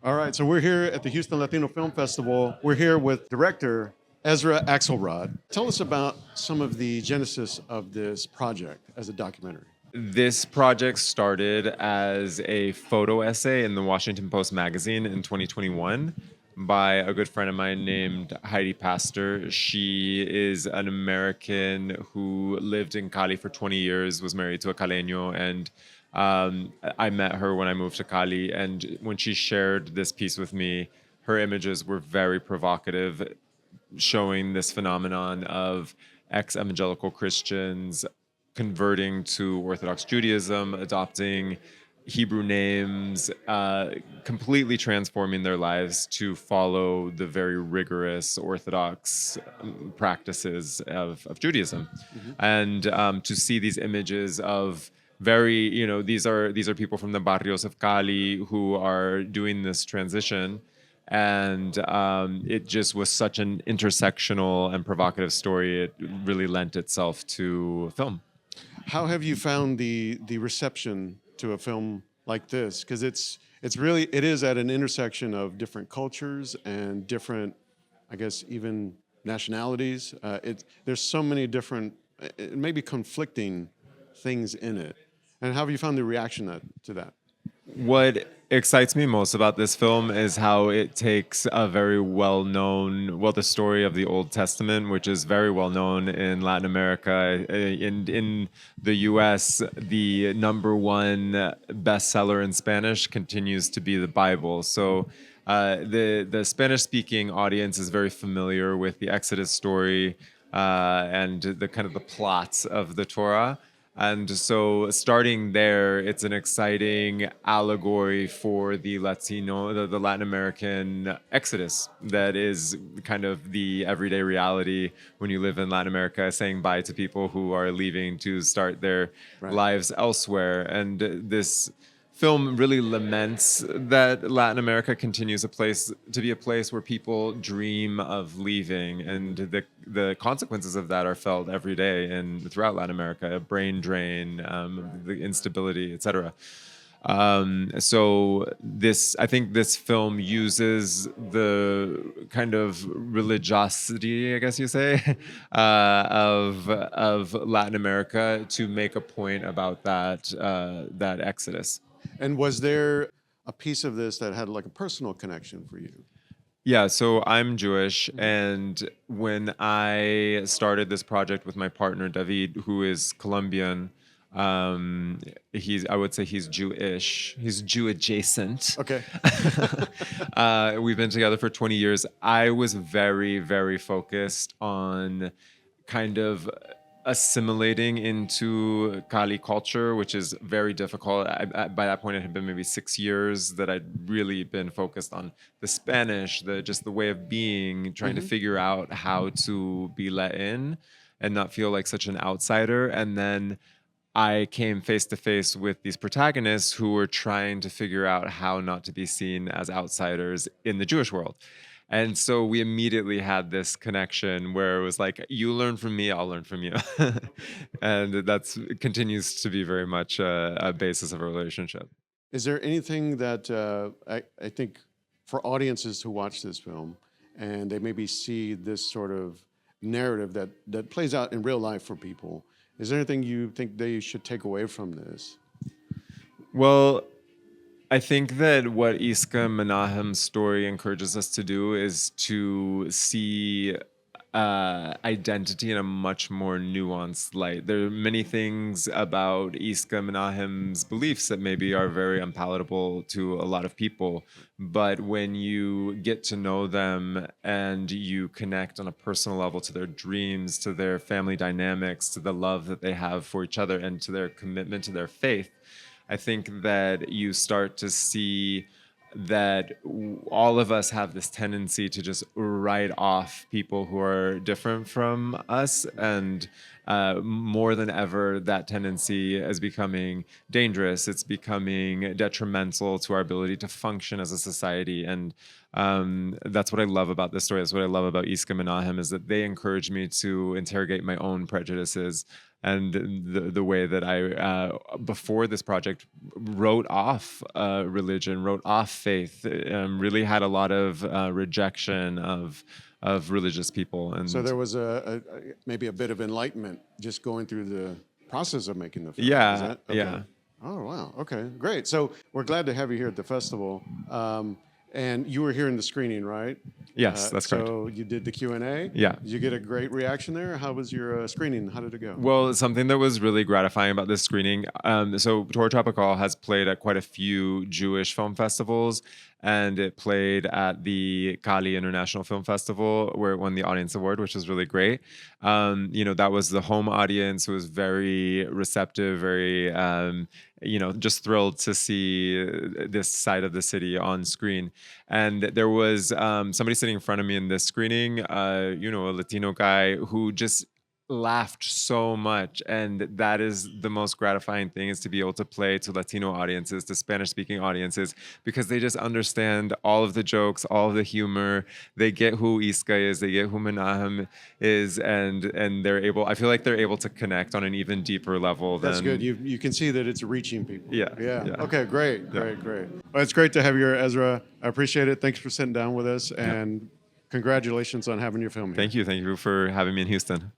All right, so we're here at the Houston Latino Film Festival. We're here with director Ezra Axelrod. Tell us about some of the genesis of this project as a documentary. This project started as a photo essay in the Washington Post magazine in 2021 by a good friend of mine named Heidi Pastor. She is an American who lived in Cali for 20 years, was married to a Caleño, and I met her when I moved to Cali. And when she shared this piece with me, her images were very provocative, showing this phenomenon of ex-evangelical Christians converting to Orthodox Judaism, adopting Hebrew names, completely transforming their lives to follow the very rigorous Orthodox practices of Judaism. And to see these images of very, these are people from the barrios of Cali who are doing this transition. And it just was such an intersectional and provocative story. It really lent itself to film. How have you found the reception to a film like this? Because it is at an intersection of different cultures and different, I guess, even nationalities. There's so many different, maybe conflicting things in it. And how have you found the reaction to that? What excites me most about this film is how it takes a very the story of the Old Testament, which is very well known in Latin America. In the US, the number one bestseller in Spanish continues to be the Bible. So the Spanish-speaking audience is very familiar with the Exodus story and the kind of the plots of the Torah. And so starting there, it's an exciting allegory for the Latin American exodus that is kind of the everyday reality when you live in Latin America, saying bye to people who are leaving to start their lives elsewhere. And this film really laments that Latin America continues to be a place where people dream of leaving, and the consequences of that are felt every day and throughout Latin America: brain drain, the instability, etc. So I think this film uses the kind of religiosity, I guess you say, of Latin America to make a point about that exodus. And was there a piece of this that had like a personal connection for you? Yeah, so I'm Jewish, and when I started this project with my partner David, who is Colombian, I would say he's Jewish. He's Jew adjacent. Okay. We've been together for 20 years. I was very, very focused on kind of assimilating into Cali culture, which is very difficult. By that point, it had been maybe 6 years that I'd really been focused on the Spanish, just the way of being, trying to figure out how to be let in and not feel like such an outsider. And then I came face to face with these protagonists who were trying to figure out how not to be seen as outsiders in the Jewish world. And so we immediately had this connection where it was like, you learn from me, I'll learn from you. And that continues to be very much a basis of a relationship. Is there anything that I think for audiences who watch this film and they maybe see this sort of narrative that plays out in real life for people, is there anything you think they should take away from this? Well, I think that what Iska Menahem's story encourages us to do is to see identity in a much more nuanced light. There are many things about Iska Menahem's beliefs that maybe are very unpalatable to a lot of people, but when you get to know them and you connect on a personal level to their dreams, to their family dynamics, to the love that they have for each other, and to their commitment to their faith, I think that you start to see that all of us have this tendency to just write off people who are different from us, and more than ever, that tendency is becoming dangerous. It's becoming detrimental to our ability to function as a society. And that's what I love about this story. That's what I love about Iska Menahem, is that they encourage me to interrogate my own prejudices, and the way that I, before this project, wrote off religion, wrote off faith, really had a lot of rejection of religious people. And So there was maybe a bit of enlightenment just going through the process of making the film. Yeah, Is that? Okay. yeah. Oh, wow. Okay, great. So we're glad to have you here at the festival. And you were here in the screening, right? Yes, that's correct. So you did the Q&A? Yeah. Did you get a great reaction there? How was your screening? How did it go? Well, something that was really gratifying about this screening, so Torah Tropical has played at quite a few Jewish film festivals, and it played at the Cali International Film Festival, where it won the Audience Award, which was really great. That was the home audience. It was very receptive, very, just thrilled to see this side of the city on screen. And there was somebody sitting in front of me in this screening, a Latino guy who just laughed so much, and that is the most gratifying thing, is to be able to play to Latino audiences, to Spanish speaking audiences, because they just understand all of the jokes, all of the humor. They get who Iska is, they get who Menahem is, and I feel like they're able to connect on an even deeper level. That's good. You can see that it's reaching people. Yeah. Okay, great. Well, it's great to have you here, Ezra. I appreciate it. Thanks for sitting down with us, and congratulations on having your film here. Thank you for having me in Houston.